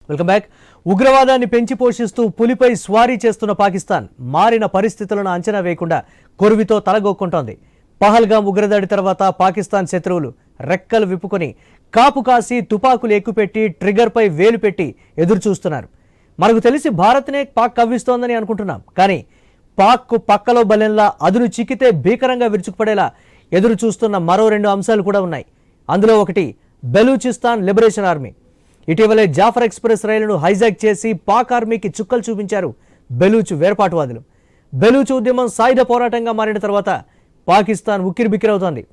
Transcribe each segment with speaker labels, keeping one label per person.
Speaker 1: Welcome back. ఉగ్రవాదాన్ని పెంచి పోషిస్తూ పులిపై స్వారీ చేస్తున్న పాకిస్తాన్ మారిన పరిస్థితులను అంచనా వేయకుండా కొరువితో తలగొక్కుంటోంది. పహల్గాం ఉగ్రదాడి తర్వాత పాకిస్తాన్ శత్రువులు రెక్కలు విప్పుకొని కాపు కాసి తుపాకులు ఎక్కుపెట్టి ట్రిగర్పై వేలు పెట్టి ఎదురు చూస్తున్నారు. మనకు తెలిసి భారత్నే పాక్ కవ్విస్తోందని అనుకుంటున్నాం. కానీ పాక్కు పక్కలో బలెన్లా అదును చిక్కితే భీకరంగా విరుచుకుపడేలా ఎదురు చూస్తున్న మరో 2 అంశాలు కూడా ఉన్నాయి. అందులో ఒకటి బెలూచిస్తాన్ లిబరేషన్ ఆర్మీ. ఇటీవలే జాఫర్ ఎక్స్ప్రెస్ రైలును హైజాక్ చేసి పాక్ ఆర్మీకి చుక్కలు చూపించారు బెలూచ్ వేర్పాటువాదులు. బెలూచ్ ఉద్యమం సాయుధ పోరాటంగా మారిన తర్వాత పాకిస్తాన్ ఉక్కిరిబిక్కిరవుతోంది.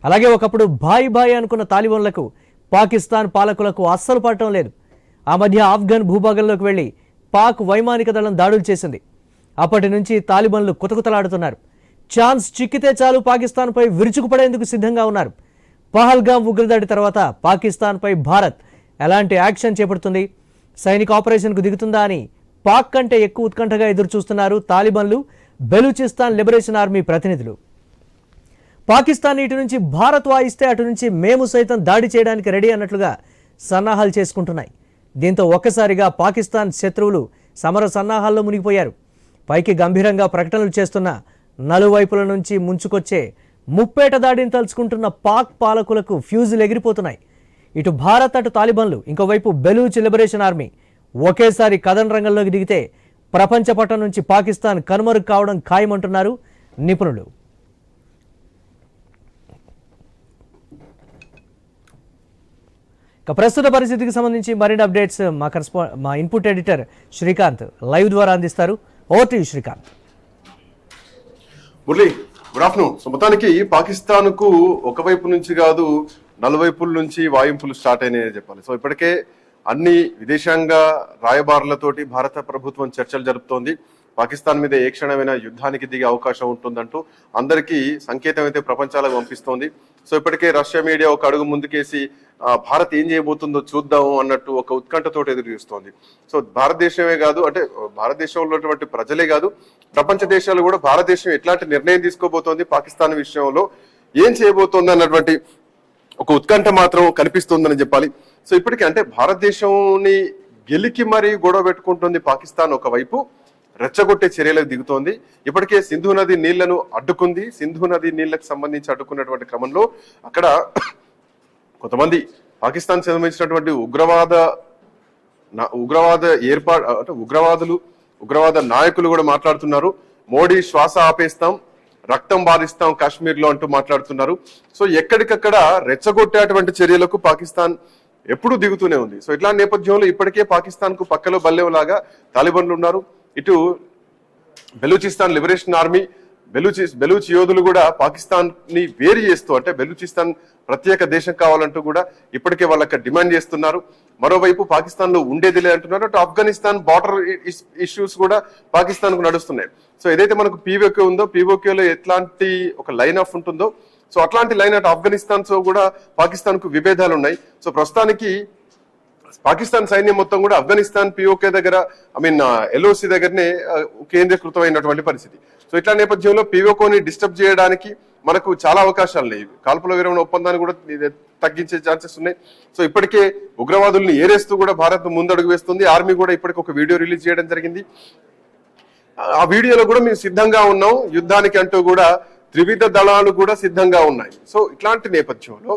Speaker 1: అలాగే ఒకప్పుడు భాయ్ భాయ్ అనుకున్న తాలిబాన్లకు పాకిస్తాన్ పాలకులకు అస్సలు పడటం లేదు. ఆ మధ్య ఆఫ్ఘన్ భూభాగంలోకి వెళ్లి పాక్ వైమానిక దళం దాడులు చేసింది. అప్పటి నుంచి తాలిబాన్లు కుతకుతలాడుతున్నారు. ఛాన్స్ చిక్కితే చాలు పాకిస్తాన్పై విరుచుకుపడేందుకు సిద్ధంగా ఉన్నారు. పహల్గాం ఉగ్రదాడి తర్వాత పాకిస్తాన్పై భారత్ ఎలాంటి యాక్షన్ చేపడుతుంది, సైనిక ఆపరేషన్కు దిగుతుందా అని పాక్ కంటే ఎక్కువ ఉత్కంఠగా ఎదురు చూస్తున్నారు తాలిబాన్లు, బెలూచిస్తాన్ లిబరేషన్ ఆర్మీ ప్రతినిధులు. పాకిస్తాన్ ఇటు నుంచి భారత్ వాయిస్తే అటు నుంచి మేము సైతం దాడి చేయడానికి రెడీ అన్నట్లుగా సన్నాహాలు చేసుకుంటున్నాయి. దీంతో ఒక్కసారిగా పాకిస్తాన్ శత్రువులు సమర సన్నాహాల్లో మునిగిపోయారు. పైకి గంభీరంగా ప్రకటనలు చేస్తున్న నలువైపుల నుంచి ముంచుకొచ్చే ముప్పేట దాడిని తలుచుకుంటున్న పాక్ పాలకులకు ఫ్యూజులు ఎగిరిపోతున్నాయి. ఇటు భారత్ అటు తాలిబాన్లు, ఇంకోవైపు బెలూచ్ లిబరేషన్ ఆర్మీ ఒకేసారి కథన రంగంలోకి దిగితే ప్రపంచ పటం నుంచి పాకిస్తాన్ కనుమరుగు కావడం ఖాయమంటున్నారు నిపుణులు. ప్రస్తుత పరిస్థితికి సంబంధించి మరిన్ని అప్డేట్స్ మా ఇన్పుట్ ఎడిటర్ శ్రీకాంత్ లైవ్ ద్వారా అందిస్తారు. Over to you Srikanth.
Speaker 2: Murali, good afternoon. So మొత్తానికి పాకిస్తాన్ కు ఒకవైపు నుంచి కాదు నలువైపుల నుంచి వాయింపులు స్టార్ట్ అయినాయని చెప్పాలి. సో ఇప్పటికే అన్ని విదేశాంగ రాయబారులతోటి భారత ప్రభుత్వం చర్చలు జరుపుతోంది. పాకిస్తాన్ మీద ఏ క్షణమైనా యుద్ధానికి దిగే అవకాశం ఉంటుందంటూ అందరికీ సంకేతం అయితే ప్రపంచాలకు పంపిస్తోంది. సో ఇప్పటికే రష్యా మీడియా ఒక అడుగు ముందుకేసి భారత్ ఏం చేయబోతుందో చూద్దాం అన్నట్టు ఒక ఉత్కంఠతో ఎదురు చూస్తోంది. సో భారతదేశమే కాదు, అంటే భారతదేశంలో ఉన్నటువంటి ప్రజలే కాదు, ప్రపంచ దేశాలు కూడా భారతదేశం ఎట్లాంటి నిర్ణయం తీసుకోబోతోంది, పాకిస్తాన్ విషయంలో ఏం చేయబోతోంది అన్నటువంటి ఒక ఉత్కంఠ మాత్రం కనిపిస్తుందని చెప్పాలి. సో ఇప్పటికే అంటే భారతదేశంని గెలికి మరీ గొడవ పెట్టుకుంటుంది పాకిస్తాన్, ఒకవైపు రెచ్చగొట్టే చర్యలకు దిగుతోంది. ఇప్పటికే సింధు నది నీళ్లను అడ్డుకుంది. సింధు నది నీళ్లకు సంబంధించి అడ్డుకున్నటువంటి క్రమంలో అక్కడ కొంతమంది పాకిస్తాన్ సంబంధించినటువంటి ఉగ్రవాద ఏర్పాటు అంటే ఉగ్రవాద నాయకులు కూడా మాట్లాడుతున్నారు. మోడీ శ్వాస ఆపేస్తాం, రక్తం బాధిస్తాం కాశ్మీర్ లో అంటూ మాట్లాడుతున్నారు. సో ఎక్కడికక్కడ రెచ్చగొట్టేటువంటి చర్యలకు పాకిస్తాన్ ఎప్పుడు దిగుతూనే ఉంది. సో ఇట్లాంటి నేపథ్యంలో ఇప్పటికే పాకిస్తాన్ కు పక్కలో బల్లెంలాగా తాలిబాన్లు ఉన్నారు. ఇటు బెలూచిస్తాన్ లిబరేషన్ ఆర్మీ, బెలూచ్ యోధులు కూడా పాకిస్తాన్ ని వేరు చేస్తూ, అంటే బెలూచిస్తాన్ ప్రత్యేక దేశం కావాలంటూ కూడా ఇప్పటికే వాళ్ళకి డిమాండ్ చేస్తున్నారు. మరోవైపు పాకిస్తాన్ లో ఉండేది లేదంటున్నారు. అటు ఆఫ్ఘనిస్తాన్ బార్డర్ ఇష్యూస్ కూడా పాకిస్తాన్ కు నడుస్తున్నాయి. సో ఏదైతే మనకు పీఓకే ఉందో, పీఓకేలో ఎట్లాంటి ఒక లైన్ ఆఫ్ ఉంటుందో, సో అట్లాంటి లైన్ అటు ఆఫ్ఘనిస్తాన్ తో కూడా పాకిస్తాన్ కు విభేదాలు ఉన్నాయి. సో ప్రస్తుతానికి పాకిస్తాన్ సైన్యం మొత్తం కూడా ఆఫ్ఘనిస్తాన్ పీఓకే దగ్గర, ఎల్ఓసి దగ్గరనే కేంద్రీకృతమైనటువంటి పరిస్థితి. సో ఇట్లా నేపథ్యంలో పీఓకేని డిస్టర్బ్ చేయడానికి మనకు చాలా అవకాశాలు లేవు. కాల్పుల విరమణ ఒప్పందాన్ని కూడా తగ్గించే ఛాన్సెస్ ఉన్నాయి. సో ఇప్పటికే ఉగ్రవాదుల్ని ఏరేస్తూ కూడా భారత్ ముందడుగు వేస్తుంది. ఆర్మీ కూడా ఇప్పటికి ఒక వీడియో రిలీజ్ చేయడం జరిగింది. ఆ వీడియోలో కూడా మేము సిద్ధంగా ఉన్నాం యుద్ధానికి అంటూ కూడా త్రివిధ దళాలు కూడా సిద్ధంగా ఉన్నాయి. సో ఇట్లాంటి నేపథ్యంలో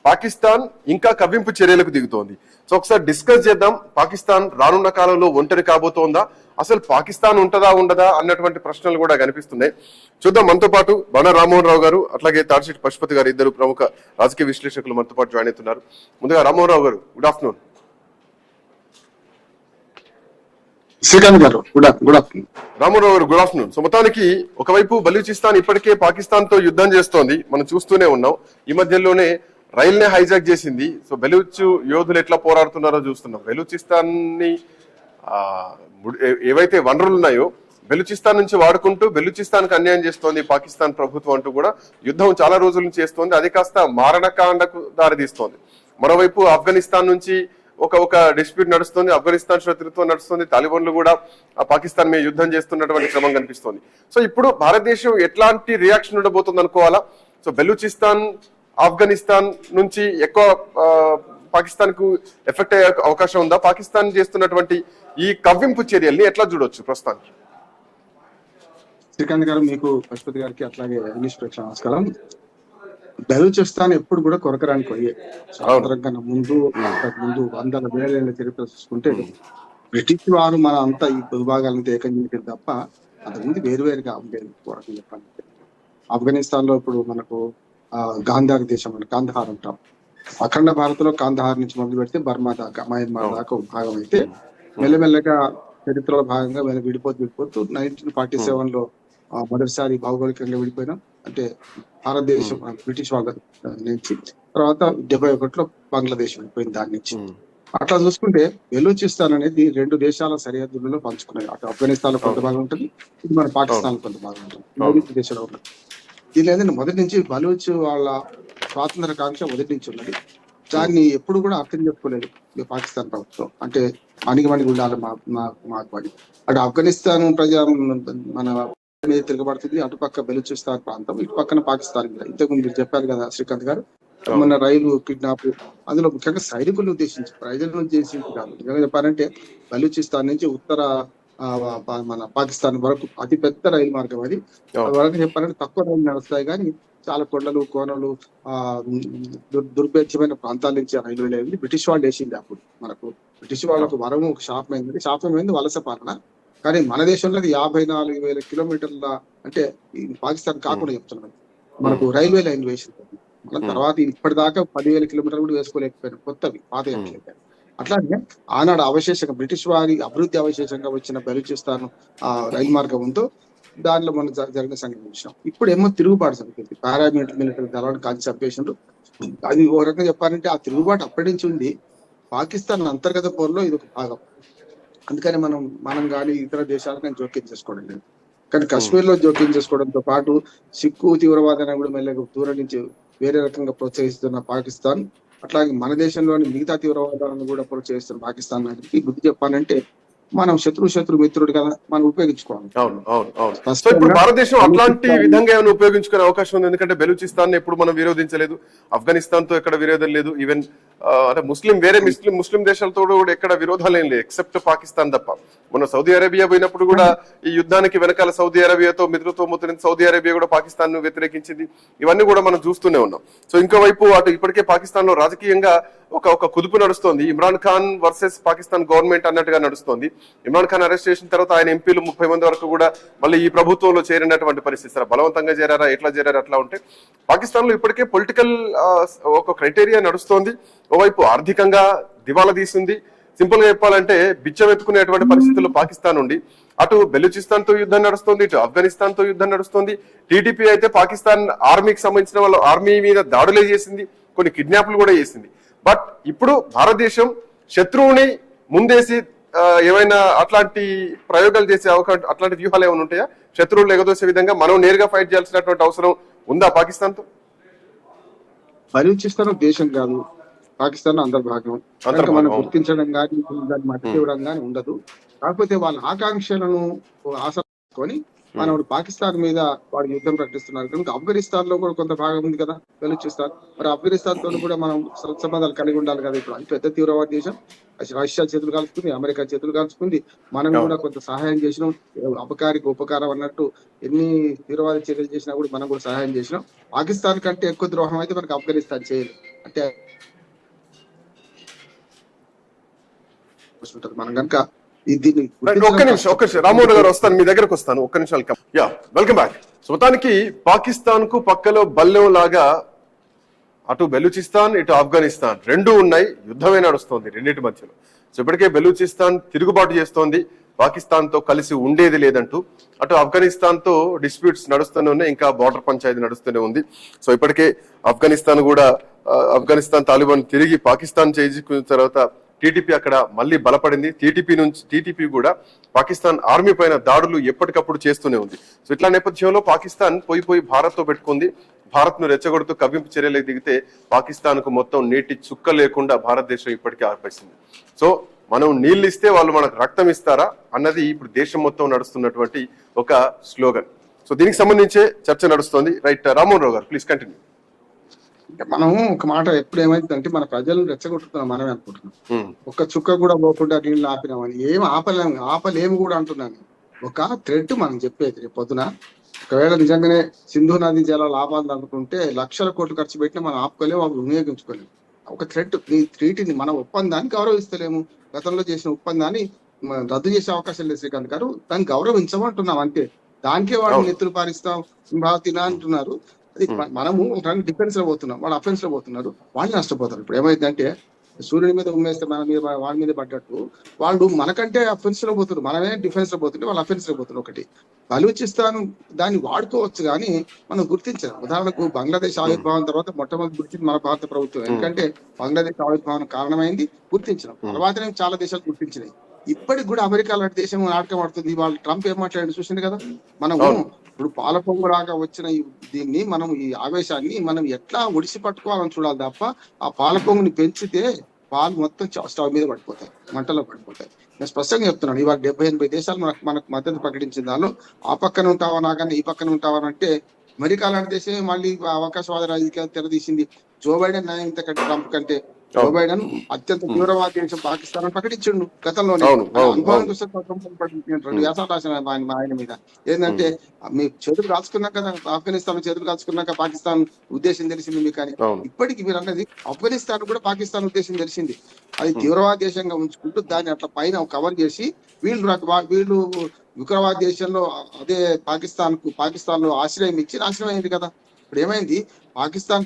Speaker 2: పాకిస్తాన్ ఇంకా కవ్వింపు చర్యలకు దిగుతోంది. సో ఒకసారి డిస్కస్ చేద్దాం. పాకిస్తాన్ రానున్న కాలంలో ఒంటరి కాబోతోందా, అసలు పాకిస్తాన్ ఉంటదా ఉండదా అన్నటువంటి ప్రశ్నలు కూడా కనిపిస్తున్నాయి. చూద్దాం. మనతో పాటు బన రామ్మోహన్ రావు గారు, అట్లాగే తాడిశెట్టి పశుపతి గారు, ఇద్దరు ప్రముఖ రాజకీయ విశ్లేషకులు మనతో పాటు జాయిన్ అవుతున్నారు. ముందుగా రామ్మోహన్ రావు గారు, గుడ్ ఆఫ్టర్నూన్.
Speaker 3: శ్రీకాంత్ గారు, గుడ్ ఆఫ్టర్నూన్.
Speaker 2: రామ్మోహన్ గారు, గుడ్ ఆఫ్టర్నూన్. సో మొత్తానికి ఒకవైపు బలూచిస్తాన్ ఇప్పటికే పాకిస్తాన్ తో యుద్ధం చేస్తోంది, మనం చూస్తూనే ఉన్నాం. ఈ మధ్యలోనే రైల్నే హైజాక్ చేసింది. సో బెలూచ్ యోధులు ఎట్లా పోరాడుతున్నారో చూస్తున్నాం. బెలూచిస్తాన్ ని ఏవైతే వనరులు ఉన్నాయో బెలూచిస్తాన్ నుంచి వాడుకుంటూ బెలూచిస్తాన్ కి అన్యాయం చేస్తోంది పాకిస్తాన్ ప్రభుత్వం అంటూ కూడా యుద్ధం చాలా రోజుల నుంచి చేస్తోంది. అది కాస్త మారణకాండకు దారితీస్తోంది. మరోవైపు ఆఫ్ఘనిస్తాన్ నుంచి ఒక డిస్ప్యూట్ నడుస్తుంది, ఆఫ్ఘనిస్తాన్ శత్రుత్వం నడుస్తుంది. తాలిబాన్లు కూడా పాకిస్తాన్ మీద యుద్ధం చేస్తున్నటువంటి క్రమం కనిపిస్తోంది. సో ఇప్పుడు భారతదేశం ఎట్లాంటి రియాక్షన్ ఉండబోతుంది అనుకోవాలా? సో బెలూచిస్తాన్ ఆఫ్ఘనిస్తాన్ నుంచి ఎక్కువ పాకిస్తాన్ కు ఎఫెక్ట్ అయ్యే అవకాశం ఉందా? పాకిస్తాన్ చేస్తున్నటువంటి ఈ కవ్వింపు చర్యల్ని ఎట్లా చూడొచ్చు ప్రస్తుతానికి?
Speaker 3: శ్రీకాంత్ గారు, మీకు పశుపతి గారికి అట్లాగే ఇంగ్లీష్ ప్రేక్ష నమస్కారం. బెలూచిస్తాన్ ఎప్పుడు కూడా కొరకరానికి పోయే స్వాతంత్రం కన్నా ముందు వందల వేల చరిత్ర చూసుకుంటే బ్రిటిష్ వారు మన అంతా ఈ భూభాగాలను ఏకం చేసేది తప్ప అంతకుముందు వేరువేరుగా ఉండేది. చెప్పాలంటే ఆఫ్ఘనిస్తాన్ లో ఇప్పుడు మనకు గాంధార్ దేశం అంటే కాందహార్ అంటాం. అఖండ భారత్ లో కాందహార్ నుంచి మొదలు పెడితే బర్మా దాకా, మయన్మార్ దాకా ఒక భాగం అయితే మెల్లమెల్లగా చరిత్రలో భాగంగా విడిపోతూ 1947 లో మొదటిసారి భౌగోళికంగా విడిపోయినాం. అంటే భారతదేశం బ్రిటిష్ వాళ్ళ నుంచి, తర్వాత 71లో బంగ్లాదేశ్ విడిపోయింది దాని నుంచి. అట్లా చూసుకుంటే బెలూచిస్తాన్ అనేది రెండు దేశాల సరిహద్దులలో పంచుకున్నాయి. అటు ఆఫ్ఘనిస్తాన్ లో కొంత భాగం ఉంటుంది, ఇది మన పాకిస్తాన్ లో కొంత భాగం ఉంటుంది. దేశంలో ఉంటుంది. దీని ఏదైనా మొదటి నుంచి బలూచ్ వాళ్ళ స్వాతంత్ర కాంక్ష మొదటి నుంచి ఉన్నది. దాన్ని ఎప్పుడు కూడా అర్థం చేసుకోలేదు పాకిస్తాన్ ప్రభుత్వం. అంటే మణికి ఉండాలి మాకు పడి. అటు ఆఫ్ఘనిస్తాన్ మన మీద తిరగబడుతుంది, అటుపక్క బెలూచిస్తాన్ ప్రాంతం, ఇటు పక్కన పాకిస్తాన్. ఇంతకు మీరు చెప్పారు కదా శ్రీకాంత్ గారు, మన రైలు కిడ్నాప్, అందులో ముఖ్యంగా సైనికులను ఉద్దేశించి, ప్రజలను ఉద్దేశించి కాదు. నిజంగా చెప్పాలంటే బలూచిస్తాన్ నుంచి ఉత్తర మన పాకిస్తాన్ వరకు అతి పెద్ద రైలు మార్గం అది. వరకు చెప్పాలంటే తక్కువ రైలు నడుస్తాయి, కానీ చాలా కొండలు కోనలు దుర్భేద్యమైన ప్రాంతాల నుంచి ఆ రైల్వే లైన్ బ్రిటిష్ వాళ్ళు వేసింది. అప్పుడు మనకు బ్రిటిష్ వాళ్ళకు వరము ఒక శాపమైంది వలస పాలన. కానీ మన దేశంలో 54,000 కిలోమీటర్ల, అంటే పాకిస్తాన్ కాకుండా చెప్తున్నాను, మనకు రైల్వే లైన్ వేసింది. మన తర్వాత ఇప్పటిదాకా 10,000 కిలోమీటర్లు కూడా వేసుకోలేకపోయినా, కొత్తవి పాత వేయట్లేదు. అట్లాగే ఆనాడు అవశేషంగా బ్రిటిష్ వారి అభివృద్ధి అవశేషంగా వచ్చిన బెలూచిస్తాన్ రైలు మార్గం ఉందో దానిలో మనం జరిగిన సంఘటన చూసినాం. ఇప్పుడు ఏమో తిరుగుబాటు జరుగుతుంది, పారామిలిటరీ దళాన్ని కాల్చి చంపేసిండ్రు. అది ఒక రకంగా చెప్పాలంటే ఆ తిరుగుబాటు అప్పటి నుంచి ఉంది. పాకిస్తాన్ అంతర్గత పోరులో ఇది ఒక భాగం. అందుకని మనం కానీ ఇతర దేశాలకు కానీ జోక్యం చేసుకోవడం లేదు. కానీ కశ్మీర్ లో జోక్యం చేసుకోవడంతో పాటు సిక్కు తీవ్రవాదాన్ని కూడా మెల్లగా దూరం నుంచి వేరే రకంగా ప్రోత్సహిస్తున్న పాకిస్తాన్, అట్లాగే మన దేశంలోని మిగతా తీవ్రవాదాలను కూడా ప్రోత్సహిస్తున్న పాకిస్తాన్ అనేది బుద్ధి చెప్పాలంటే మనం శత్రు మిత్రుడు కదా, మనం ఉపయోగించుకోవాలి.
Speaker 2: సో ఇప్పుడు భారతదేశం అట్లాంటి విధంగా ఏమైనా ఉపయోగించుకునే అవకాశం ఉంది? ఎందుకంటే బెలూచిస్తాన్ ఎప్పుడు మనం విరోధించలేదు, ఆఫ్ఘనిస్తాన్ తో ఎక్కడ విరోధం లేదు, ఈవెన్ అంటే ముస్లిం దేశాలతో కూడా ఎక్కడ విరోధాలు ఏం లేదు ఎక్సెప్ట్ పాకిస్తాన్ తప్ప. మన సౌదీ అరేబియా పోయినప్పుడు కూడా ఈ యుద్ధానికి వెనకాల సౌదీ అరేబియాతో మిత్రత్వం అవుతుంది, సౌదీ అరేబియా కూడా పాకిస్తాన్ ను వ్యతిరేకించింది. ఇవన్నీ కూడా మనం చూస్తూనే ఉన్నాం. సో ఇంకోవైపు అటు ఇప్పటికే పాకిస్తాన్ లో రాజకీయంగా ఒక కుదుపు నడుస్తోంది. ఇమ్రాన్ ఖాన్ వర్సెస్ పాకిస్తాన్ గవర్నమెంట్ అన్నట్టుగా నడుస్తోంది. ఇమ్రాన్ ఖాన్ అరెస్ట్ చేసిన తర్వాత ఆయన ఎంపీలు 30 మంది వరకు కూడా మళ్ళీ ఈ ప్రభుత్వంలో చేరినటువంటి పరిస్థితి. సార్ బలవంతంగా చేరారా, ఎట్లా చేరారా, అట్లా ఉంటే పాకిస్తాన్ లో ఇప్పటికే పొలిటికల్ ఒక క్రైటీరియా నడుస్తోంది. ఓవైపు ఆర్థికంగా దివాలా తీసింది. సింపుల్ గా చెప్పాలంటే బిచ్చం ఎత్తుకునేటువంటి పరిస్థితుల్లో పాకిస్తాన్ ఉండి అటు బెలూచిస్తాన్ తో యుద్ధం నడుస్తుంది, ఇటు ఆఫ్ఘనిస్తాన్ తో యుద్ధం నడుస్తుంది. టీడీపీ అయితే పాకిస్తాన్ ఆర్మీకి సంబంధించిన వాళ్ళ ఆర్మీ మీద దాడులే చేసింది, కొన్ని కిడ్నాప్లు కూడా చేసింది. బట్ ఇప్పుడు భారతదేశం శత్రువుని ముందేసి ఏమైనా అట్లాంటి ప్రయోగాలు చేసే అవకాశం, అట్లాంటి వ్యూహాలు ఏమైనా ఉంటాయా? శత్రువులు ఎగదోసే విధంగా మనం నేరుగా ఫైట్ చేయాల్సినటువంటి అవసరం ఉందా పాకిస్తాన్ తో?
Speaker 3: బలూచిస్తాన్ దేశం కాదు, పాకిస్తాన్ అంతర్భాగం. మనం గుర్తించడం కానీ దాన్ని మట్టి ఇవ్వడం కానీ ఉండదు. కాకపోతే వాళ్ళ ఆకాంక్షలను ఆశకొని మనం పాకిస్తాన్ మీద వాడు యుద్ధం ప్రకటిస్తున్నారు కనుక ఆఫ్ఘనిస్తాన్ లో కూడా కొంత భాగం ఉంది కదా బెలూచిస్తాన్. మరి ఆఫ్ఘనిస్తాన్ తో కూడా మనం సంబంధాలు కలిగి ఉండాలి కదా. ఇప్పుడు అది పెద్ద తీవ్రవాద దేశం, రష్యా చేతులు కాల్చుకుంది, అమెరికా చేతులు కాల్చుకుంది, మనం కూడా కొంత సహాయం చేసినాం. అపకారికి ఉపకారం అన్నట్టు ఎన్ని తీవ్రవాద చర్యలు చేసినా కూడా మనం కూడా సహాయం చేసినాం. పాకిస్తాన్ కంటే ఎక్కువ ద్రోహం అయితే మనకు ఆఫ్ఘనిస్తాన్ చేయలేదు. అంటే మనం కనుక
Speaker 2: ఒక్క నిమిషం రామోహన్ గారు వస్తాను, మీ దగ్గరకు వస్తాను, ఒక్క నిమిషాలు. Welcome back. మొత్తానికి పాకిస్తాన్ కు పక్కలో బల్లెం లాగా అటు బెలూచిస్తాన్ ఇటు ఆఫ్ఘనిస్తాన్ రెండూ ఉన్నాయి, యుద్ధమే నడుస్తోంది రెండింటి మధ్యలో. సో ఇప్పటికే బెలూచిస్తాన్ తిరుగుబాటు చేస్తోంది, పాకిస్తాన్ తో కలిసి ఉండేది లేదంటూ. అటు ఆఫ్ఘనిస్తాన్ తో డిస్ప్యూట్స్ నడుస్తూనే ఉన్నాయి, ఇంకా బార్డర్ పంచాయతీ నడుస్తూనే ఉంది. సో ఇప్పటికే ఆఫ్ఘనిస్తాన్ తాలిబాన్ తిరిగి పాకిస్తాన్ చేయించుకున్న తర్వాత టీటీపీ అక్కడ మళ్ళీ బలపడింది. టీటీపీ కూడా పాకిస్తాన్ ఆర్మీ పైన దాడులు ఎప్పటికప్పుడు చేస్తూనే ఉంది. సో ఇట్లా నేపథ్యంలో పాకిస్తాన్ పోయి భారత్ తో పెట్టుకుంది. భారత్ ను రెచ్చగొడుతూ కవ్వింపు చర్యలకు దిగితే పాకిస్తాన్ కు మొత్తం నీటి చుక్క లేకుండా భారతదేశం ఇప్పటికే ఆర్పేసింది. సో మనం నీళ్ళు ఇస్తే వాళ్ళు మనకు రక్తం ఇస్తారా అన్నది ఇప్పుడు దేశం మొత్తం నడుస్తున్నటువంటి ఒక స్లోగన్. సో దీనికి సంబంధించే చర్చ నడుస్తోంది. రైట్, రామ్మోహన్ రావు గారు ప్లీజ్ కంటిన్యూ.
Speaker 3: అంటే మనం ఒక మాట ఎప్పుడు ఏమైందంటే మన ప్రజలను రెచ్చగొట్టుతున్నాం మనమే అనుకుంటున్నాం.
Speaker 2: ఉమ్,
Speaker 3: ఒక్క చుక్క కూడా పోకుండా నీళ్ళు ఆపినామని ఏం ఆపలేము కూడా అంటున్నాను. ఒక థ్రెడ్ మనం చెప్పేది రేపు పొద్దున ఒకవేళ నిజంగానే సింధు నది జలాలు ఆపాలని అనుకుంటే లక్షల కోట్లు ఖర్చు పెట్టినా మనం ఆపుకోలేము, అవి వినియోగించుకోలేము. ఒక థ్రెడ్ ఈ ట్రీటీని మన ఒప్పందాన్ని గౌరవిస్తలేము. గతంలో చేసిన ఒప్పందాన్ని రద్దు చేసే అవకాశం లేదు శ్రీకాంత్ గారు. దాన్ని గౌరవించమంటున్నాం అంతే. దానికే వాళ్ళు
Speaker 2: అవును.
Speaker 3: నెత్తులు పారిస్తాం తినా అంటున్నారు. అది మనము డిఫెన్స్ లో పోతున్నాం, వాళ్ళు అఫెన్స్ లో పోతున్నారు, వాళ్ళు నష్టపోతారు. ఇప్పుడు ఏమైందంటే సూర్యుడి మీద ఉమ్మేస్తే మన మీద వాళ్ళ మీద పడ్డట్టు వాళ్ళు మనకంటే అఫెన్స్ లో పోతున్నారు, మనమే డిఫెన్స్ లో పోతుంటే వాళ్ళు అఫెన్స్ లో పోతున్నారు. ఒకటి బలూచిస్తాన్ దాన్ని వాడుకోవచ్చు కానీ మనం గుర్తించారు. ఉదాహరణకు బంగ్లాదేశ్ ఆవిర్భావం తర్వాత మొట్టమొదటి గుర్తింది మన భారత ప్రభుత్వం. ఎందుకంటే బంగ్లాదేశ్ ఆవిర్భావం కారణమైంది, గుర్తించడం. తర్వాతనే చాలా దేశాలు గుర్తించినాయి. ఇప్పటికి కూడా అమెరికా లాంటి దేశం నాటకం ఆడుతుంది. వాళ్ళు ట్రంప్ ఏం మాట్లాడి చూసింది కదా. మనము ఇప్పుడు పాలపొంగులాగా వచ్చిన దీన్ని మనం ఈ ఆవేశాన్ని మనం ఎట్లా ఒడిసి పట్టుకోవాలని చూడాలి తప్ప ఆ పాలపొంగుని పెంచితే పాలు మొత్తం స్టవ్ మీద పడిపోతాయి, మంటలో పడిపోతాయి. నేను స్పష్టంగా చెప్తున్నాను, ఇవాళ 70-80 దేశాలు మనకు మద్దతు ప్రకటించిన దానిలో ఆ పక్కన ఉంటావా నాకన్నా ఈ పక్కన ఉంటావా అంటే అమెరికా లాంటి దేశమే మళ్ళీ అవకాశవాద రాజకీయాలు తెరదీసింది. జో బైడెన్ న్యాయం కంటే ట్రంప్ కంటే జో బైడెన్ అత్యంత తీవ్రవాద దేశం పాకిస్తాన్ అని ప్రకటించిండు గతంలోనే. అనుభవం చూస్తే 2 వ్యాసాలు రాసిన ఆయన మీద. ఏంటంటే మీ చేతులు కాల్చుకున్నాక కదా, ఆఫ్ఘనిస్తాన్ చేతులు కాల్చుకున్నాక పాకిస్తాన్ ఉద్దేశం తెలిసింది మీకు. కానీ ఇప్పటికి మీరు అన్నది ఆఫ్ఘనిస్తాన్ కూడా పాకిస్తాన్ ఉద్దేశం తెలిసింది. అది తీవ్రవాద దేశంగా ఉంచుకుంటూ దాన్ని అట్లా పైన కవర్ చేసి వీళ్ళు ఉగ్రవాద దేశంలో అదే పాకిస్తాన్ లో ఆశ్రయం ఇచ్చి నాశనం అయింది కదా. ఇప్పుడు ఏమైంది, పాకిస్తాన్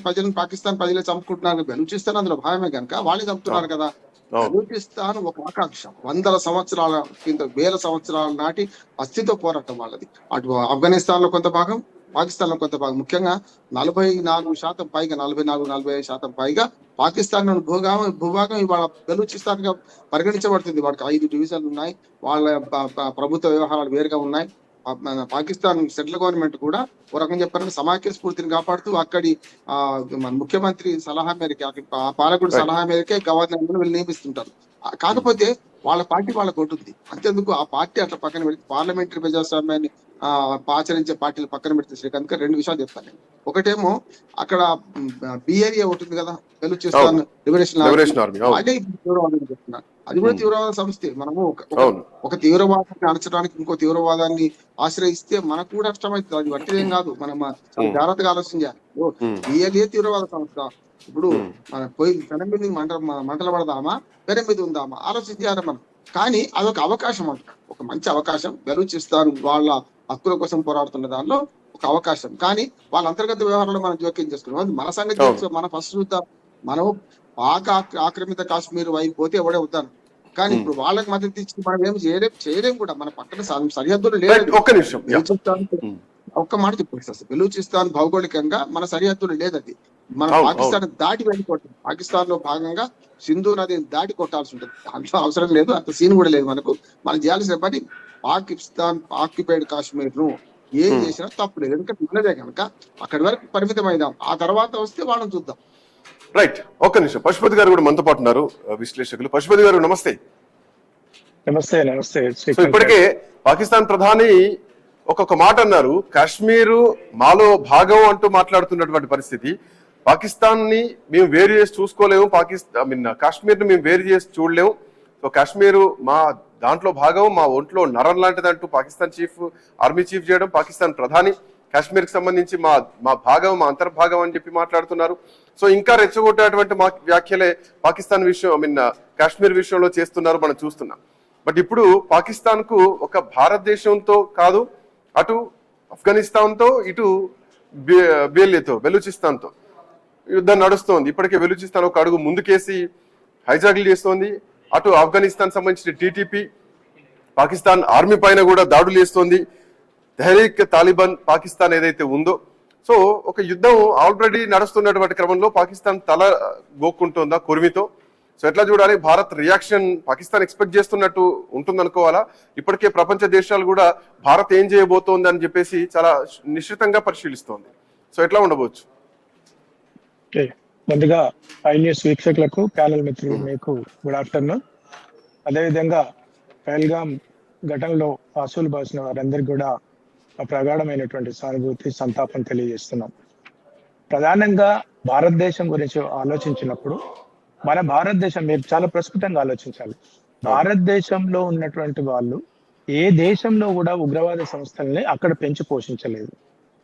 Speaker 3: ప్రజలే చంపుకుంటున్నారు. బెలూచిస్తాన్ అందులో భాగమే కనుక వాళ్ళే చంపుతున్నారు కదా. బెలూచిస్తాన్ ఒక ఆకాంక్ష, 100 సంవత్సరాల కింద 1000 సంవత్సరాల నాటి అస్థిత్వ పోరాటం వాళ్ళది. అటు ఆఫ్ఘనిస్తాన్ లో కొంత భాగం, పాకిస్తాన్ లో కొంత భాగం. ముఖ్యంగా 44% పైగా 44-45% పైగా పాకిస్తాన్ భూభాగం ఇవాళ బెలూచిస్తాన్ గా పరిగణించబడుతుంది. వాటికి 5 డివిజన్లు ఉన్నాయి, వాళ్ళ ప్రభుత్వ వ్యవహారాలు వేరుగా ఉన్నాయి. పాకిస్తాన్ సెంట్రల్ గవర్నమెంట్ కూడా ఓ రకంగా చెప్పారంటే సమాఖ్య స్ఫూర్తిని కాపాడుతూ అక్కడి ముఖ్యమంత్రి సలహా మేరకే, పాలకుడి సలహా మేరకే గవర్నర్ వీళ్ళు నియమిస్తుంటారు. కాకపోతే వాళ్ళ పార్టీ వాళ్ళకు ఉంటుంది. అంతేందుకు ఆ పార్టీ అట్లా పక్కన పెడితే పార్లమెంటరీ ప్రజాస్వామ్యాన్ని ఆచరించే పార్టీలు పక్కన పెడితే శ్రీకాంత్ 2 విషయాలు చెప్తాను నేను. ఒకటేమో అక్కడ బిఏరియా ఉంటుంది కదా, బెలూచిస్తాన్ లిబరేషన్ ఆర్మీ, అదే తీవ్రవాదం చెప్తున్నారు. అది కూడా తీవ్రవాద సంస్థే. మనము ఒక తీవ్రవాదాన్ని అణచడానికి ఇంకో తీవ్రవాదాన్ని ఆశ్రయిస్తే మనకు కూడా నష్టమవుతుంది. అది వట్టిదేం కాదు, మనం చాలా జాగ్రత్తగా ఆలోచన చేయాలి. బిఏరియా తీవ్రవాద సంస్థ. ఇప్పుడు మన పోయి పెనం మీద మంటలు పడదామా, పెనం మీద ఉందామా ఆలోచించాలి మనం. కానీ అదొక అవకాశం అంట, ఒక మంచి అవకాశం. బెలూచిస్తాన్ వాళ్ళ హక్కుల కోసం పోరాడుతున్న దానిలో ఒక అవకాశం. కానీ వాళ్ళ అంతర్గత వ్యవహారంలో మనం జోక్యం చేసుకున్నాం. మన సంగతి మన ఫస్ట్ చూద్దాం. మనం పాక్ ఆక్రమిత కాశ్మీర్ వైపు పోతే ఎవడే వద్దాను. కానీ ఇప్పుడు వాళ్ళకి మద్దతు ఇచ్చి మనం ఏం చేయలేం కూడా. మన పక్కన సరిహద్దులు లేదు.
Speaker 2: ఒక్క నిమిషం,
Speaker 3: ఒక్క మాట చెప్పేసి, బెలూచిస్తాన్ భౌగోళికంగా మన సరిహద్దులు లేదది. మన పాకిస్తాన్ దాటి వెళ్ళిపోతుంది. పాకిస్తాన్ లో భాగంగా సింధు నదిని దాటి కొట్టాల్సి ఉంటుంది. అంత అవసరం లేదు, అంత సీన్ కూడా లేదు మనకు. మనం చేయాల్సిన పని పాకిస్తాన్ ఆక్యుపైడ్ కాశ్మీర్ ను ఏం చేసినా తప్పు లేదు, ఎందుకంటే ఉన్నదే కనుక అక్కడి వరకు పరిమితమైదాం. ఆ తర్వాత వస్తే వాళ్ళని చూద్దాం.
Speaker 2: రైట్, ఒక్క నిమిషం. పశుపతి గారు కూడా మనతో పాటు ఉన్నారు, విశ్లేషకులు. పశుపతి గారు నమస్తే.
Speaker 4: నమస్తే. నమస్తే.
Speaker 2: ఇప్పటికే పాకిస్తాన్ ప్రధాని ఒక్కొక్క మాట అన్నారు, కాశ్మీరు మాలో భాగం అంటూ మాట్లాడుతున్నటువంటి పరిస్థితి. పాకిస్తాన్ ని మేము వేరు చేసి చూసుకోలేము, కాశ్మీర్ ని మేము వేరు చేసి చూడలేము. సో కాశ్మీరు మా దాంట్లో భాగం, మా ఒంట్లో నరం లాంటిది అంటూ పాకిస్తాన్ ఆర్మీ చీఫ్ చేయడం, పాకిస్తాన్ ప్రధాని కాశ్మీర్ కి సంబంధించి మా భాగం, మా అంతర్భాగం అని చెప్పి మాట్లాడుతున్నారు. సో ఇంకా రెచ్చగొట్టేటువంటి వ్యాఖ్యలే పాకిస్తాన్ కాశ్మీర్ విషయంలో చేస్తున్నారు, మనం చూస్తున్నాం. బట్ ఇప్పుడు పాకిస్తాన్ కు ఒక భారతదేశంతో కాదు, అటు ఆఫ్ఘనిస్తాన్ తో, ఇటు బెలూచిస్తాన్ తో యుద్ధం నడుస్తోంది. ఇప్పటికే బెలూచిస్తాన్ ఒక అడుగు ముందుకేసి హైజాక్లు చేస్తోంది. అటు ఆఫ్ఘనిస్తాన్ సంబంధించిన టీటీపీ పాకిస్తాన్ ఆర్మీ పైన కూడా దాడులు చేస్తోంది. తెహ్రీక్ తాలిబాన్ పాకిస్తాన్ ఏదైతే ఉందో, సో ఒక యుద్ధం ఆల్రెడీ నడుస్తున్నటువంటి క్రమంలో పాకిస్తాన్ తల గోక్కుంటోందా కొరిమితో? సో ఎట్లా చూడాలి? భారత్ రియాక్షన్ పాకిస్తాన్ ఎక్స్పెక్ట్ చేస్తున్నట్టు ఉంటుందనుకోవాలా? ఇప్పటికే ప్రపంచ దేశాలు కూడా భారత్ ఏం చేయబోతోంది అని చెప్పేసి చాలా నిశ్చితంగా పరిశీలిస్తోంది. సో ఎట్లా ఉండబోచ్చు?
Speaker 4: ముందుగా ఐ న్యూస్ వీక్షకులకు, ప్యానల్ మిత్రులు మీకు గుడ్ ఆఫ్టర్నూన్. అదేవిధంగా పహల్గాం ఘటనలో అసూలు బాసిన వారందరికీ కూడా ప్రగాఢమైనటువంటి సానుభూతి, సంతాపం తెలియజేస్తున్నాం. ప్రధానంగా భారతదేశం గురించి ఆలోచించినప్పుడు మన భారతదేశం మీరు చాలా ప్రస్ఫుటంగా ఆలోచించాలి. భారతదేశంలో ఉన్నటువంటి వాళ్ళు ఏ దేశంలో కూడా ఉగ్రవాద సంస్థల్ని అక్కడ పెంచి పోషించలేదు.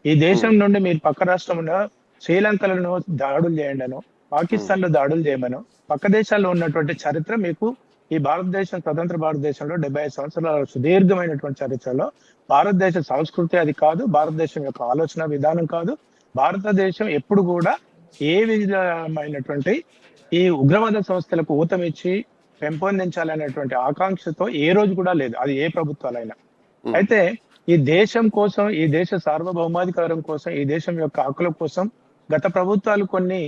Speaker 4: ఈ దేశం నుండి మీరు పక్క రాష్ట్రంలో శ్రీలంకలను దాడులు చేయండినో, పాకిస్తాన్ లో దాడులు చేయమనో, పక్క దేశాల్లో ఉన్నటువంటి చరిత్ర మీకు ఈ భారతదేశం స్వతంత్ర భారతదేశంలో 75 సంవత్సరాల సుదీర్ఘమైనటువంటి చరిత్రలో భారతదేశ సంస్కృతి అది కాదు, భారతదేశం యొక్క ఆలోచన విధానం కాదు. భారతదేశం ఎప్పుడు కూడా ఏ విధమైనటువంటి ఈ ఉగ్రవాద సంస్థలకు ఊతమిచ్చి పెంపొందించాలనేటువంటి ఆకాంక్షతో ఏ రోజు కూడా లేదు, అది ఏ ప్రభుత్వాలైనా. అయితే ఈ దేశం కోసం, ఈ దేశ సార్వభౌమాధికారం కోసం, ఈ దేశం యొక్క హక్కుల కోసం గత ప్రభుత్వాలు కొన్ని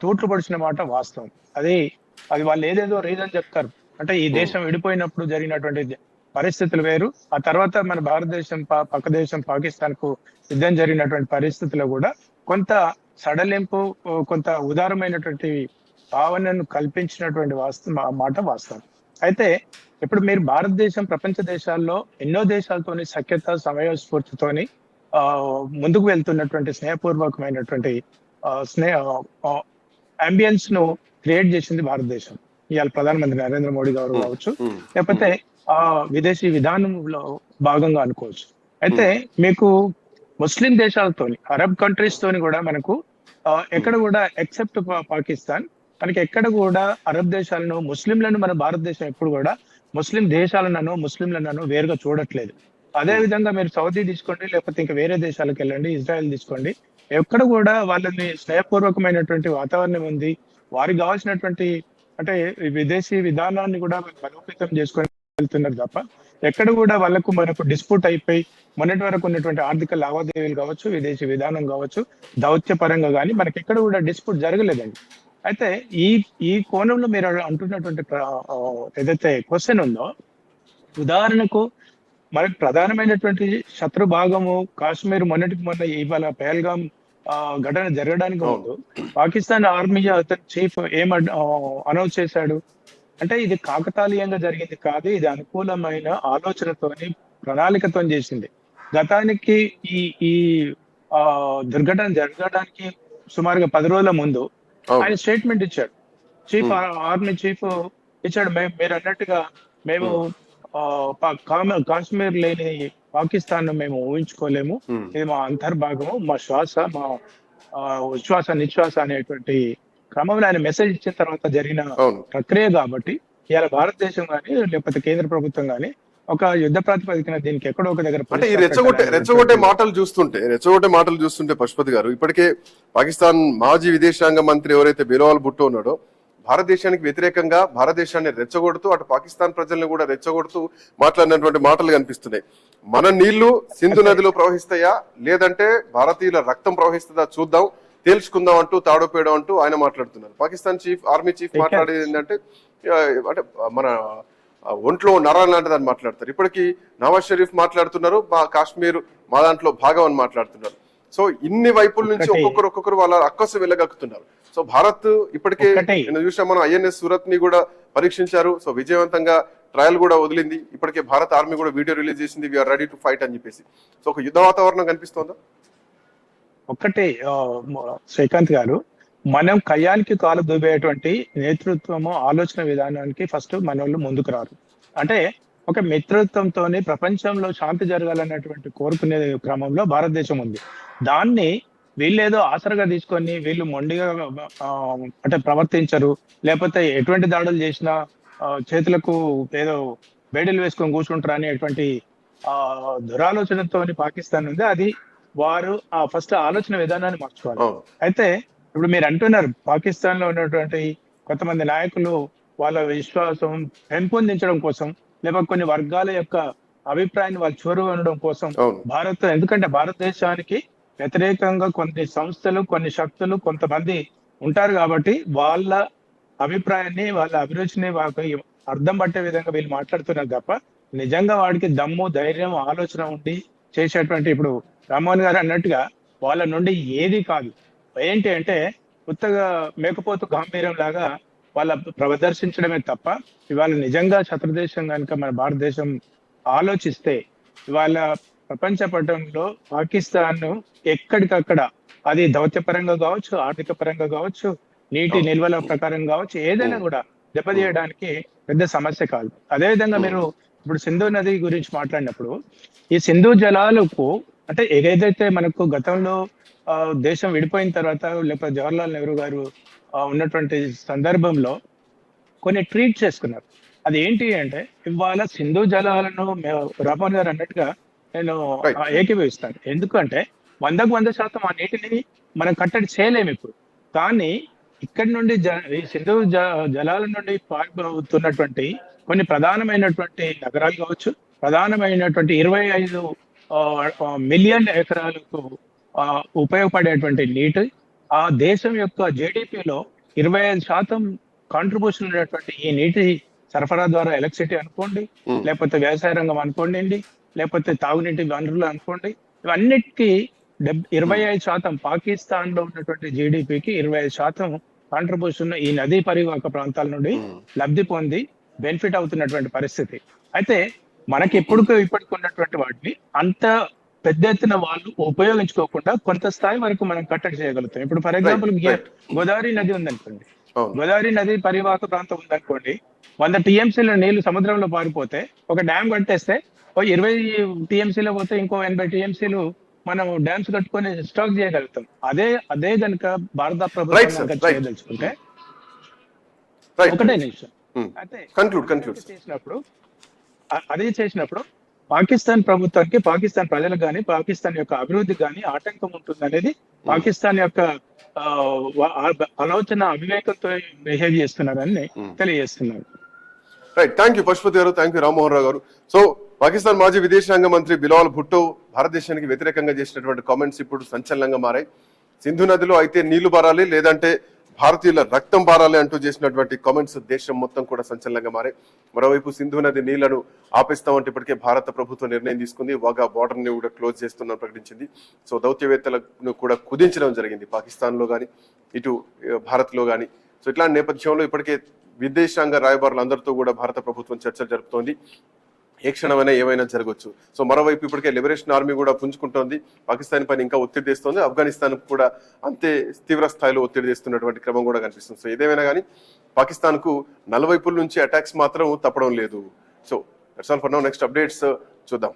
Speaker 4: తూట్లు పడిచిన మాట వాస్తవం. అది వాళ్ళు ఏదేదో రీజన్ చెప్తారు. అంటే ఈ దేశం విడిపోయినప్పుడు జరిగినటువంటి పరిస్థితులు వేరు, ఆ తర్వాత మన భారతదేశం పక్క దేశం పాకిస్తాన్ కు యుద్ధం జరిగినటువంటి పరిస్థితుల్లో కూడా కొంత సడలింపు, కొంత ఉదారమైనటువంటి భావనను కల్పించినటువంటి మాట వాస్తవం. అయితే ఇప్పుడు మీరు భారతదేశం ప్రపంచ దేశాల్లో ఎన్నో దేశాలతోని సఖ్యత, సమయస్ఫూర్తితోని ముందుకు వెళ్తున్నటువంటి స్నేహపూర్వకమైనటువంటి అంబియన్స్ ను క్రియేట్ చేసింది భారతదేశం. ఇవాళ ప్రధానమంత్రి నరేంద్ర మోడీ గారు కావచ్చు, లేకపోతే విదేశీ విధానంలో భాగంగా అనుకోవచ్చు. అయితే మీకు ముస్లిం దేశాలతోని, అరబ్ కంట్రీస్ తోని కూడా మనకు ఎక్కడ కూడా ఎక్సెప్ట్ పాకిస్తాన్, మనకి ఎక్కడ కూడా అరబ్ దేశాలను, ముస్లింలను మన భారతదేశం ఎప్పుడు కూడా ముస్లిం దేశాలను, ముస్లింలను వేరుగా చూడట్లేదు. అదే విధంగా మీరు సౌదీ తీసుకోండి, లేకపోతే ఇంకా వేరే దేశాలకు వెళ్ళండి, ఇజ్రాయెల్ తీసుకోండి, ఎక్కడ కూడా వాళ్ళని స్నేహపూర్వకమైనటువంటి వాతావరణం ఉంది. వారికి కావాల్సినటువంటి అంటే విదేశీ విధానాన్ని కూడా బలోపేతం చేసుకొని వెళ్తున్నారు తప్ప ఎక్కడ కూడా వాళ్ళకు మనకు డిస్ప్యూట్ అయిపోయి మొన్నటి వరకు ఉన్నటువంటి ఆర్థిక లావాదేవీలు కావచ్చు, విదేశీ విధానం కావచ్చు, దౌత్యపరంగా కానీ మనకి ఎక్కడ కూడా డిస్ప్యూట్ జరగలేదండి. అయితే ఈ కోణంలో మీరు అంటున్నటువంటి ఏదైతే క్వశ్చన్ ఉందో, ఉదాహరణకు మనకు ప్రధానమైనటువంటి శత్రు భాగము కాశ్మీర్, మొన్నటికి మొన్న ఇవాళ పహల్గాం ఘటన జరగడానికి ముందు పాకిస్తాన్ ఆర్మీ చీఫ్ అనౌన్స్ చేశాడు అంటే ఇది కాకతాళీయంగా జరిగింది కాదు, ఇది అనుకూలమైన ఆలోచనతోని, ప్రణాళికతో చేసింది. గతానికి ఈ దుర్ఘటన జరగడానికి సుమారుగా 10 రోజుల ముందు ఆయన స్టేట్మెంట్ ఇచ్చాడు. ఆర్మీ చీఫ్ ఇచ్చాడు, మీరు అన్నట్టుగా మేము కాశ్మీర్ లేని పాకిస్తాన్ మేము ఊహించుకోలేము, ఇది మా అంతర్భాగము, మా శ్వాస, మా ఉచ్ఛ్వాస నిశ్వాస అనేటువంటి క్రమంలో ఆయన మెసేజ్ ఇచ్చిన తర్వాత జరిగిన ప్రక్రియ. కాబట్టి ఇవాళ భారతదేశం కానీ లేకపోతే కేంద్ర ప్రభుత్వం కానీ ఒక యుద్ధ ప్రాతిపదికన దీనికి ఎక్కడో ఒక దగ్గర
Speaker 2: అంటే ఈ రెచ్చగొట్టే మాటలు చూస్తుంటే పశుపతి గారు, ఇప్పటికే పాకిస్తాన్ మాజీ విదేశాంగ మంత్రి ఎవరైతే బిలావల్ భుట్టో ఉన్నాడో భారతదేశానికి వ్యతిరేకంగా భారతదేశాన్ని రెచ్చగొడుతూ అటు పాకిస్తాన్ ప్రజల్ని కూడా రెచ్చగొడుతూ మాట్లాడినటువంటి మాటలు కనిపిస్తున్నాయి. మన నీళ్లు సింధు నదిలో ప్రవహిస్తాయా లేదంటే భారతీయుల రక్తం ప్రవహిస్తుందా చూద్దాం, తేల్చుకుందాం అంటూ తాడోపేయడం అంటూ ఆయన మాట్లాడుతున్నారు. పాకిస్తాన్ ఆర్మీ చీఫ్ మాట్లాడేది ఏంటంటే అంటే మన ఒంట్లో నరాలు లాంటిదని మాట్లాడతారు. ఇప్పటికీ నవాజ్ షరీఫ్ మాట్లాడుతున్నారు, కాశ్మీర్ మా దాంట్లో భాగం అని మాట్లాడుతున్నారు. సో ఇన్ని వైపుల నుంచి ఒక్కొక్కరు వాళ్ళ అక్కసు వెళ్ళగక్కుతున్నారు. సో భారత్ ఇప్పటికే చూసాం, మనం INS సూరత్ ని కూడా పరీక్షించారు. సో విజయవంతంగా ట్రయల్ కూడా వదిలింది. ఇప్పటికే భారత ఆర్మీ కూడా వీడియో రిలీజ్ చేసింది, వీఆర్ రెడీ టు ఫైట్ అని చెప్పేసి. సో ఒక యుద్ధ వాతావరణం కనిపిస్తోందా?
Speaker 4: ఒక్కటే శ్రీకాంత్ గారు, మనం కయ్యానికి కాలు దువ్వేటువంటి నేతృత్వము, ఆలోచన విధానానికి ఫస్ట్ మన వాళ్ళు ముందుకు రారు. అంటే ఒక మిత్రత్వంతోనే ప్రపంచంలో శాంతి జరగాలన్నటువంటి కోరుకునే క్రమంలో భారతదేశం ఉంది. దాన్ని వీళ్ళేదో ఆసరగా తీసుకొని వీళ్ళు మొండిగా అంటే ప్రవర్తించరు, లేకపోతే ఎటువంటి దాడులు చేసినా చేతులకు ఏదో బేడీలు వేసుకొని కూర్చుంటారు అనేటువంటి దురాలోచనతో పాకిస్తాన్ ఉంది. అది వారు ఫస్ట్ ఆలోచన విధానాన్ని మార్చుకోవాలి. అయితే ఇప్పుడు మీరు అంటున్నారు పాకిస్తాన్ లో ఉన్నటువంటి కొంతమంది నాయకులు వాళ్ళ విశ్వాసం పెంపొందించడం కోసం, లేకపోతే కొన్ని వర్గాల యొక్క అభిప్రాయాన్ని వాళ్ళు చూరగొనడం కోసం భారత్, ఎందుకంటే భారతదేశానికి వ్యతిరేకంగా కొన్ని సంస్థలు, కొన్ని శక్తులు, కొంతమంది ఉంటారు కాబట్టి వాళ్ళ అభిప్రాయాన్ని, వాళ్ళ అభిరుచిని వాళ్ళకి అర్థం పట్టే విధంగా వీళ్ళు మాట్లాడుతున్నారు తప్ప నిజంగా వాడికి దమ్ము, ధైర్యం, ఆలోచన ఉండి చేసేటువంటి, ఇప్పుడు రామ్మోహన్ గారు అన్నట్టుగా వాళ్ళ నుండి ఏది కాదు. ఏంటి అంటే కొత్తగా మేకపోతు గాంభీర్యం లాగా వాళ్ళ ప్రదర్శించడమే తప్ప ఇవాళ నిజంగా శత్రుదేశం కనుక మన భారతదేశం ఆలోచిస్తే ఇవాళ ప్రపంచ పటంలో పాకిస్తాన్ ఎక్కడికక్కడ అది దౌత్యపరంగా కావచ్చు, ఆర్థిక పరంగా కావచ్చు, నీటి నిల్వల ప్రకారం కావచ్చు, ఏదైనా కూడా దెబ్బతీయడానికి పెద్ద సమస్య కాదు. అదేవిధంగా మీరు ఇప్పుడు సింధు నది గురించి మాట్లాడినప్పుడు ఈ సింధు జలాలకు అంటే ఏదైతే మనకు గతంలో దేశం విడిపోయిన తర్వాత లేకపోతే జవహర్లాల్ నెహ్రూ గారు ఉన్నటువంటి సందర్భంలో కొన్ని ట్రీట్ చేసుకున్నారు. అది ఏంటి అంటే ఇవాళ సింధు జలాలను రామన్ గారు అన్నట్టుగా నేను ఏకీభవిస్తాను. ఎందుకంటే 100% ఆ నీటిని మనం కట్టడి చేయలేము ఇప్పుడు. కానీ ఇక్కడి నుండి ఈ సింధు జలాల నుండి పారిపోతున్నటువంటి కొన్ని ప్రధానమైనటువంటి నగరాలు కావచ్చు, ప్రధానమైనటువంటి 25 మిలియన్ ఎకరాలకు ఉపయోగపడేటువంటి నీటి ఆ దేశం యొక్క జీడిపిలో 25% కాంట్రిబ్యూషన్ ఉన్నటువంటి ఈ నీటి సరఫరా ద్వారా ఎలక్ట్రిసిటీ అనుకోండి, లేకపోతే వ్యవసాయ రంగం అనుకోండి, లేకపోతే తాగునీటి వనరులు అనుకోండి, ఇవన్నిటికీ 25% పాకిస్తాన్ లో ఉన్నటువంటి జీడిపికి 25% కాంట్రిబ్యూషన్ ఈ నదీ పరివాహక ప్రాంతాల నుండి లబ్ధి పొంది బెనిఫిట్ అవుతున్నటువంటి పరిస్థితి. అయితే మనకి ఇప్పటికి ఉన్నటువంటి వాటిని అంత పెద్ద ఎత్తున వాళ్ళు ఉపయోగించుకోకుండా కొంత స్థాయి వరకు మనం కట్టడి చేయగలుగుతాం. ఇప్పుడు ఫర్ ఎగ్జాంపుల్ గోదావరి నది ఉందనుకోండి, గోదావరి నది పరివాహక ప్రాంతం ఉందనుకోండి, 100 టీఎంసీల నీళ్లు సముద్రంలో పారిపోతే ఒక డ్యామ్ కట్టేస్తే 20 టీఎంసీలో పోతే ఇంకో 80 టీఎంసీలు మనం డ్యామ్స్ కట్టుకొని స్టాక్ చేయగలుగుతాం. అదే కనుక భారత ప్రభుత్వం చేయదలుచుకుంటే ఒకటే నిమిషం అయితే చేసినప్పుడు పాకిస్తాన్ ప్రభుత్వానికి, పాకిస్తాన్ ప్రజలకు కానీ, పాకిస్తాన్ యొక్క అభివృద్ధికి కానీ ఆటంకం ఉంటుంది అనేది పాకిస్తాన్ యొక్క ఆలోచన అవివేకంతో బిహేవ్ చేస్తున్నారని తెలియజేస్తున్నారు.
Speaker 2: రైట్, థ్యాంక్ యూ పశుపతి గారు, థ్యాంక్ యూ రామ్మోహన్ రావు గారు. సో పాకిస్తాన్ మాజీ విదేశాంగ మంత్రి బిలావల్ భుట్టో భారతదేశానికి వ్యతిరేకంగా చేసినటువంటి కామెంట్స్ ఇప్పుడు సంచలనంగా మారాయి. సింధు నదిలో అయితే నీళ్లు బారాలి, లేదంటే భారతీయుల రక్తం బారాలి అంటూ చేసినటువంటి కామెంట్స్ దేశం మొత్తం కూడా సంచలనంగా మారాయి. మరోవైపు సింధు నది నీళ్లను ఆపేస్తామంటే ఇప్పటికే భారత ప్రభుత్వం నిర్ణయం తీసుకుంది. వాగా బార్డర్ ని కూడా క్లోజ్ చేస్తుందని ప్రకటించింది. సో దౌత్యవేత్తలను కూడా కుదించడం జరిగింది పాకిస్తాన్ లో గానీ, ఇటు భారత్ లో గానీ. సో ఇట్లాంటి నేపథ్యంలో ఇప్పటికే విదేశాంగ రాయబారులు అందరితో కూడా భారత ప్రభుత్వం చర్చలు జరుపుతోంది. ఏ క్షణమైనా ఏమైనా జరగవచ్చు. సో మరోవైపు ఇప్పటికే లిబరేషన్ ఆర్మీ కూడా పుంజుకుంటోంది, పాకిస్తాన్ పైన ఇంకా ఒత్తిడి తెస్తోంది, ఆఫ్ఘనిస్తాన్ కూడా అంతే తీవ్ర స్థాయిలో ఒత్తిడి తెస్తున్నటువంటి క్రమం కూడా కనిపిస్తుంది. సో ఏదేమైనా కానీ పాకిస్తాన్ కు నలువైపుల నుంచి అటాక్స్ మాత్రం తప్పడం లేదు. So that's all for now. Next updates చూద్దాం.